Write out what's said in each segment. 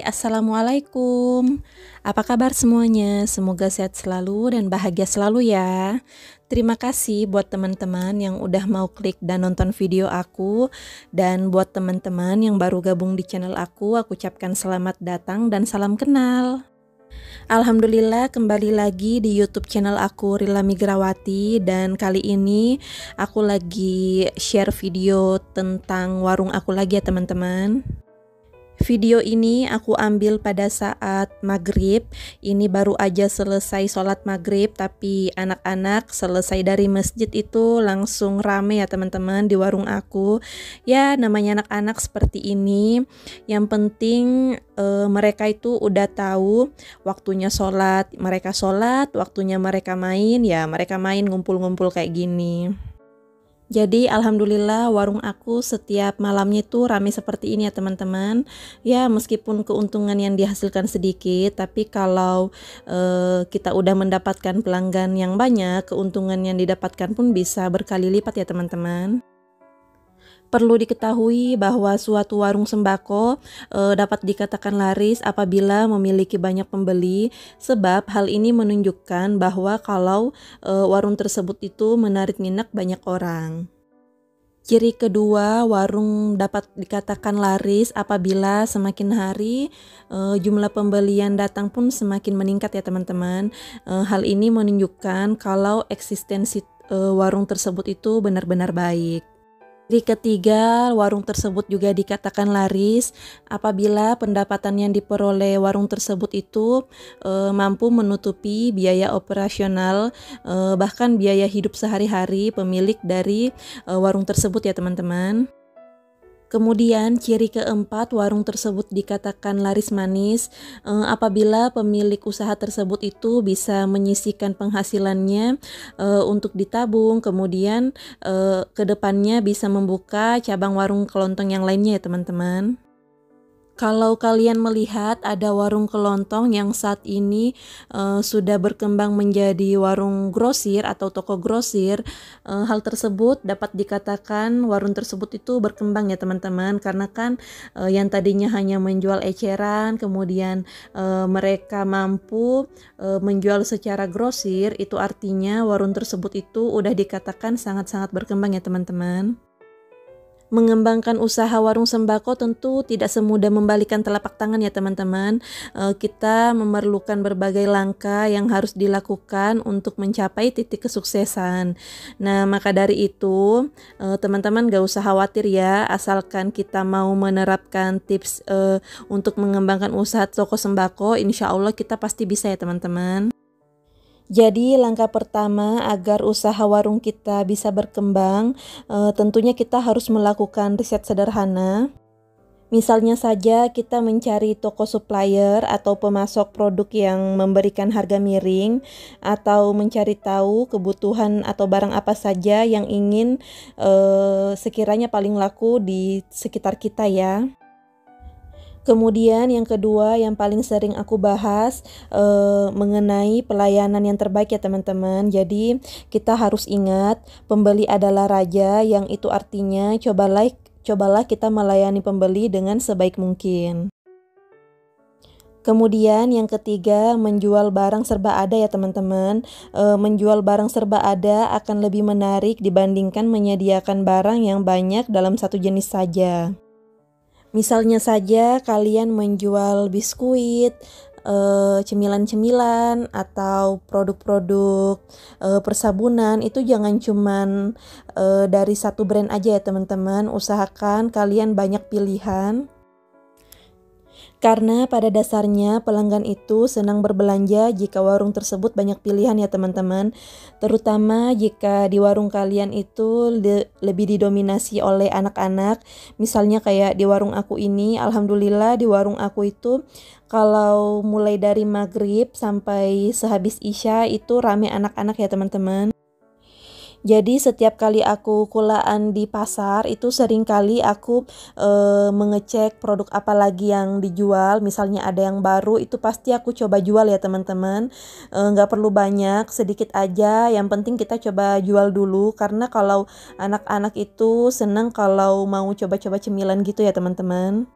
Assalamualaikum. Apa kabar semuanya? Semoga sehat selalu dan bahagia selalu ya. Terima kasih buat teman-teman yang udah mau klik dan nonton video aku. Dan buat teman-teman yang baru gabung di channel aku ucapkan selamat datang dan salam kenal. Alhamdulillah kembali lagi di YouTube channel aku Rila Migrawati, dan kali ini aku lagi share video tentang warung aku lagi ya teman-teman. Video ini aku ambil pada saat maghrib. Ini baru aja selesai sholat maghrib, tapi anak-anak selesai dari masjid itu langsung rame ya teman-teman di warung aku. Ya namanya anak-anak seperti ini. Yang penting mereka itu udah tahu waktunya sholat, waktunya mereka main, ya mereka main ngumpul-ngumpul kayak gini. Jadi alhamdulillah warung aku setiap malamnya itu ramai seperti ini ya teman-teman. Ya meskipun keuntungan yang dihasilkan sedikit, tapi kalau kita udah mendapatkan pelanggan yang banyak, keuntungan yang didapatkan pun bisa berkali lipat ya teman-teman. Perlu diketahui bahwa suatu warung sembako dapat dikatakan laris apabila memiliki banyak pembeli, sebab hal ini menunjukkan bahwa kalau warung tersebut itu menarik minat banyak orang. Ciri kedua, warung dapat dikatakan laris apabila semakin hari jumlah pembeli yang datang pun semakin meningkat ya teman-teman. Hal ini menunjukkan kalau eksistensi warung tersebut itu benar-benar baik. Ciri ketiga, warung tersebut juga dikatakan laris apabila pendapatan yang diperoleh warung tersebut itu mampu menutupi biaya operasional, bahkan biaya hidup sehari-hari pemilik dari warung tersebut ya teman-teman. Kemudian ciri keempat, warung tersebut dikatakan laris manis apabila pemilik usaha tersebut itu bisa menyisihkan penghasilannya untuk ditabung, kemudian kedepannya bisa membuka cabang warung kelontong yang lainnya ya teman-teman. Kalau kalian melihat ada warung kelontong yang saat ini sudah berkembang menjadi warung grosir atau toko grosir, hal tersebut dapat dikatakan warung tersebut itu berkembang ya teman-teman, karena kan yang tadinya hanya menjual eceran, kemudian mereka mampu menjual secara grosir, itu artinya warung tersebut itu udah dikatakan sangat-sangat berkembang ya teman-teman. Mengembangkan usaha warung sembako tentu tidak semudah membalikan telapak tangan ya teman-teman. Kita memerlukan berbagai langkah yang harus dilakukan untuk mencapai titik kesuksesan. Nah maka dari itu teman-teman gak usah khawatir ya, asalkan kita mau menerapkan tips untuk mengembangkan usaha toko sembako, insya Allah kita pasti bisa ya teman-teman. Jadi langkah pertama agar usaha warung kita bisa berkembang, tentunya kita harus melakukan riset sederhana. Misalnya saja kita mencari toko supplier atau pemasok produk yang memberikan harga miring, atau mencari tahu kebutuhan atau barang apa saja yang ingin sekiranya paling laku di sekitar kita ya. Kemudian yang kedua yang paling sering aku bahas mengenai pelayanan yang terbaik ya teman-teman. Jadi kita harus ingat pembeli adalah raja, yang itu artinya cobalah kita melayani pembeli dengan sebaik mungkin. Kemudian yang ketiga, menjual barang serba ada ya teman-teman. Menjual barang serba ada akan lebih menarik dibandingkan menyediakan barang yang banyak dalam satu jenis saja. Misalnya saja kalian menjual biskuit, cemilan-cemilan, atau produk-produk persabunan, itu jangan cuman dari satu brand aja ya teman-teman. Usahakan kalian banyak pilihan. Karena pada dasarnya pelanggan itu senang berbelanja jika warung tersebut banyak pilihan ya teman-teman. Terutama jika di warung kalian itu lebih didominasi oleh anak-anak. Misalnya kayak di warung aku ini, alhamdulillah di warung aku itu kalau mulai dari maghrib sampai sehabis isya itu rame anak-anak ya teman-teman. Jadi setiap kali aku kulaan di pasar itu sering kali aku mengecek produk apa lagi yang dijual. Misalnya ada yang baru, itu pasti aku coba jual ya teman-teman. Nggak perlu banyak, sedikit aja, yang penting kita coba jual dulu. Karena kalau anak-anak itu senang kalau mau coba-coba cemilan gitu ya teman-teman.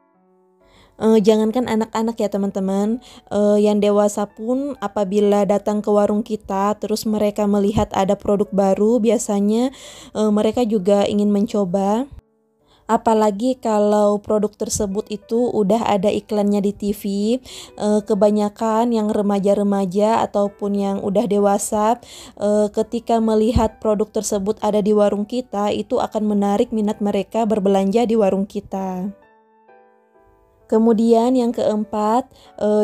Jangankan anak-anak ya teman-teman, yang dewasa pun apabila datang ke warung kita terus mereka melihat ada produk baru, biasanya mereka juga ingin mencoba. Apalagi kalau produk tersebut itu udah ada iklannya di TV, kebanyakan yang remaja-remaja ataupun yang udah dewasa, ketika melihat produk tersebut ada di warung kita, itu akan menarik minat mereka berbelanja di warung kita. Kemudian yang keempat,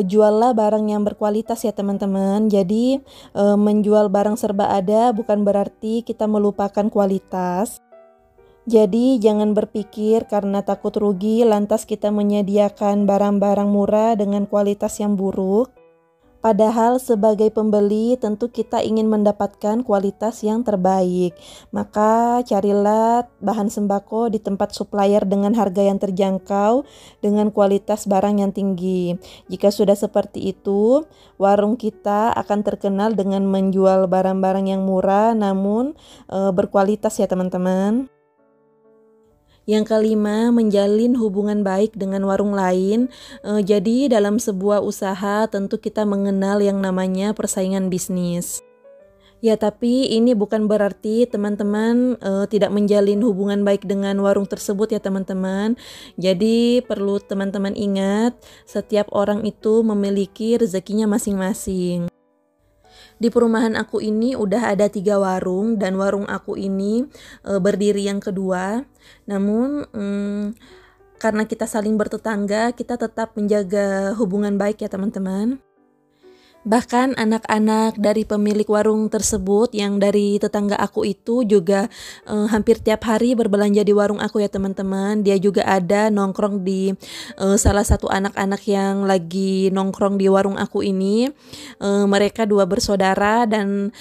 juallah barang yang berkualitas ya teman-teman. Jadi menjual barang serba ada bukan berarti kita melupakan kualitas. Jadi jangan berpikir karena takut rugi lantas kita menyediakan barang-barang murah dengan kualitas yang buruk. Padahal sebagai pembeli tentu kita ingin mendapatkan kualitas yang terbaik. Maka carilah bahan sembako di tempat supplier dengan harga yang terjangkau dengan kualitas barang yang tinggi. Jika sudah seperti itu, warung kita akan terkenal dengan menjual barang-barang yang murah namun berkualitas ya teman-teman. Yang kelima, menjalin hubungan baik dengan warung lain. Jadi dalam sebuah usaha tentu kita mengenal yang namanya persaingan bisnis. Ya, tapi ini bukan berarti teman-teman tidak menjalin hubungan baik dengan warung tersebut ya teman-teman. Jadi perlu teman-teman ingat, setiap orang itu memiliki rezekinya masing-masing. Di perumahan aku ini udah ada 3 warung dan warung aku ini berdiri yang kedua. Namun karena kita saling bertetangga, kita tetap menjaga hubungan baik ya teman-teman. Bahkan anak-anak dari pemilik warung tersebut yang dari tetangga aku itu juga hampir tiap hari berbelanja di warung aku ya teman-teman. Dia juga ada nongkrong di salah satu anak-anak yang lagi nongkrong di warung aku ini. Mereka 2 bersaudara dan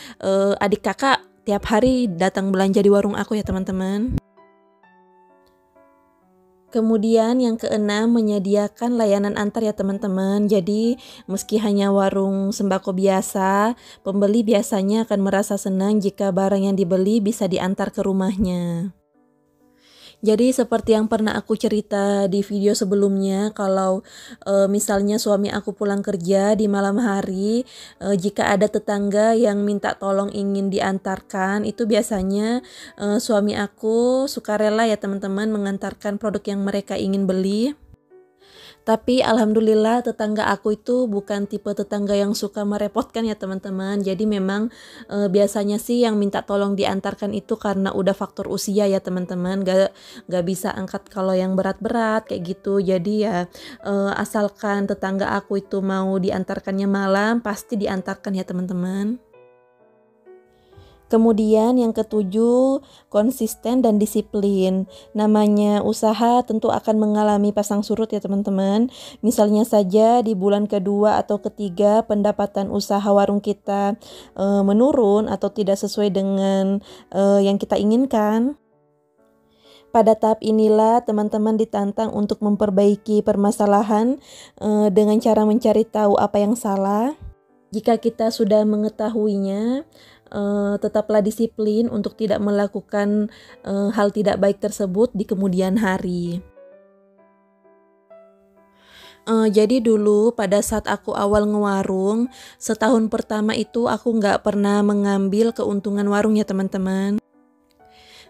adik kakak tiap hari datang belanja di warung aku ya teman-teman. Kemudian yang keenam, menyediakan layanan antar ya teman-teman. Jadi meski hanya warung sembako biasa, pembeli biasanya akan merasa senang jika barang yang dibeli bisa diantar ke rumahnya. Jadi seperti yang pernah aku cerita di video sebelumnya, kalau misalnya suami aku pulang kerja di malam hari, jika ada tetangga yang minta tolong ingin diantarkan, itu biasanya suami aku sukarela ya teman-teman mengantarkan produk yang mereka ingin beli. Tapi alhamdulillah tetangga aku itu bukan tipe tetangga yang suka merepotkan ya teman-teman. Jadi memang biasanya sih yang minta tolong diantarkan itu karena udah faktor usia ya teman-teman. Gak bisa angkat kalau yang berat-berat kayak gitu. Jadi ya asalkan tetangga aku itu mau diantarkannya malam, pasti diantarkan ya teman-teman. Kemudian yang ketujuh, konsisten dan disiplin. Namanya usaha tentu akan mengalami pasang surut ya teman-teman. Misalnya saja di bulan kedua atau ketiga pendapatan usaha warung kita menurun atau tidak sesuai dengan yang kita inginkan. Pada tahap inilah teman-teman ditantang untuk memperbaiki permasalahan dengan cara mencari tahu apa yang salah. Jika kita sudah mengetahuinya, tetaplah disiplin untuk tidak melakukan hal tidak baik tersebut di kemudian hari. Jadi dulu pada saat aku awal ngewarung, setahun pertama itu aku nggak pernah mengambil keuntungan warung ya teman-teman.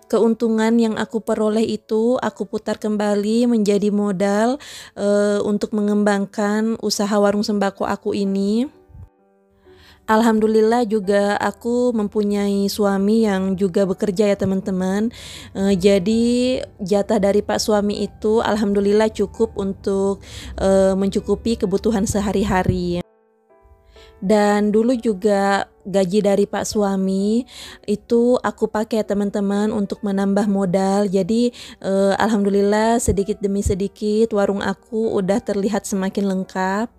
Keuntungan yang aku peroleh itu aku putar kembali menjadi modal untuk mengembangkan usaha warung sembako aku ini. Alhamdulillah juga aku mempunyai suami yang juga bekerja ya teman-teman. Jadi jatah dari Pak suami itu alhamdulillah cukup untuk mencukupi kebutuhan sehari-hari. Dan dulu juga gaji dari Pak suami itu aku pakai teman-teman untuk menambah modal. Jadi alhamdulillah sedikit demi sedikit warung aku udah terlihat semakin lengkap.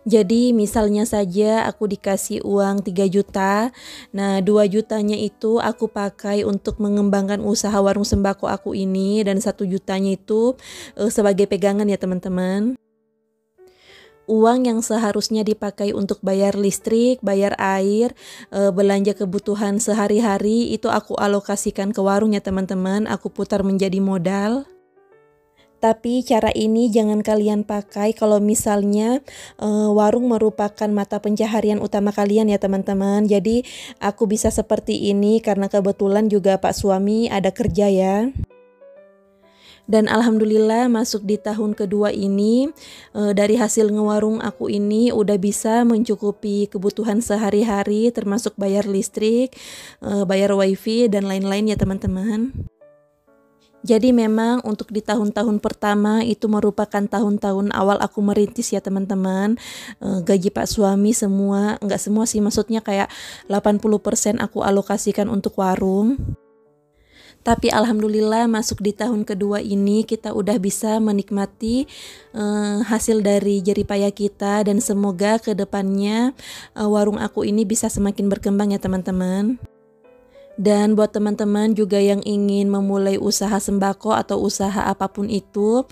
Jadi misalnya saja aku dikasih uang 3 juta, nah 2 jutanya itu aku pakai untuk mengembangkan usaha warung sembako aku ini dan 1 jutanya itu sebagai pegangan ya teman-teman. Uang yang seharusnya dipakai untuk bayar listrik, bayar air, belanja kebutuhan sehari-hari itu aku alokasikan ke warung ya teman-teman, aku putar menjadi modal. Tapi cara ini jangan kalian pakai kalau misalnya warung merupakan mata pencaharian utama kalian ya teman-teman. Jadi aku bisa seperti ini karena kebetulan juga Pak suami ada kerja ya. Dan alhamdulillah masuk di tahun kedua ini dari hasil ngewarung aku ini udah bisa mencukupi kebutuhan sehari-hari termasuk bayar listrik, bayar wifi dan lain-lain ya teman-teman. Jadi memang untuk di tahun-tahun pertama itu merupakan tahun-tahun awal aku merintis ya teman-teman. Gaji Pak suami semua, enggak semua sih, maksudnya kayak 80% aku alokasikan untuk warung. Tapi alhamdulillah masuk di tahun kedua ini kita udah bisa menikmati hasil dari jerih payah kita, dan semoga kedepannya warung aku ini bisa semakin berkembang ya teman-teman. Dan buat teman-teman juga yang ingin memulai usaha sembako atau usaha apapun itu,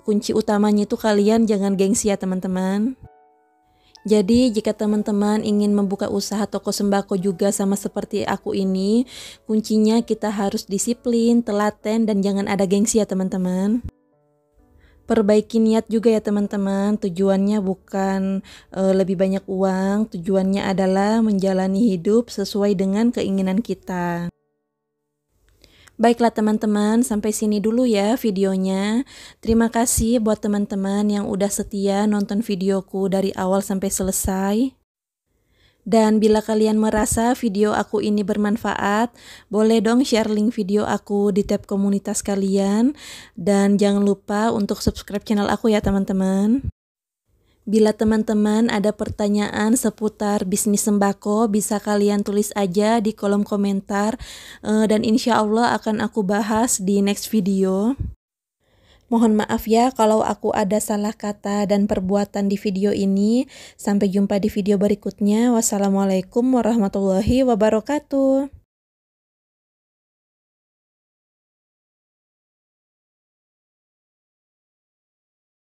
kunci utamanya itu kalian jangan gengsi ya teman-teman. Jadi jika teman-teman ingin membuka usaha toko sembako juga sama seperti aku ini, kuncinya kita harus disiplin, telaten, dan jangan ada gengsi ya teman-teman. Perbaiki niat juga ya teman-teman, tujuannya bukan lebih banyak uang, tujuannya adalah menjalani hidup sesuai dengan keinginan kita. Baiklah teman-teman, sampai sini dulu ya videonya. Terima kasih buat teman-teman yang udah setia nonton videoku dari awal sampai selesai. Dan bila kalian merasa video aku ini bermanfaat, boleh dong share link video aku di tab komunitas kalian. Dan jangan lupa untuk subscribe channel aku ya teman-teman. Bila teman-teman ada pertanyaan seputar bisnis sembako, bisa kalian tulis aja di kolom komentar, dan insya Allah akan aku bahas di next video. Mohon maaf ya kalau aku ada salah kata dan perbuatan di video ini. Sampai jumpa di video berikutnya. Wassalamualaikum warahmatullahi wabarakatuh.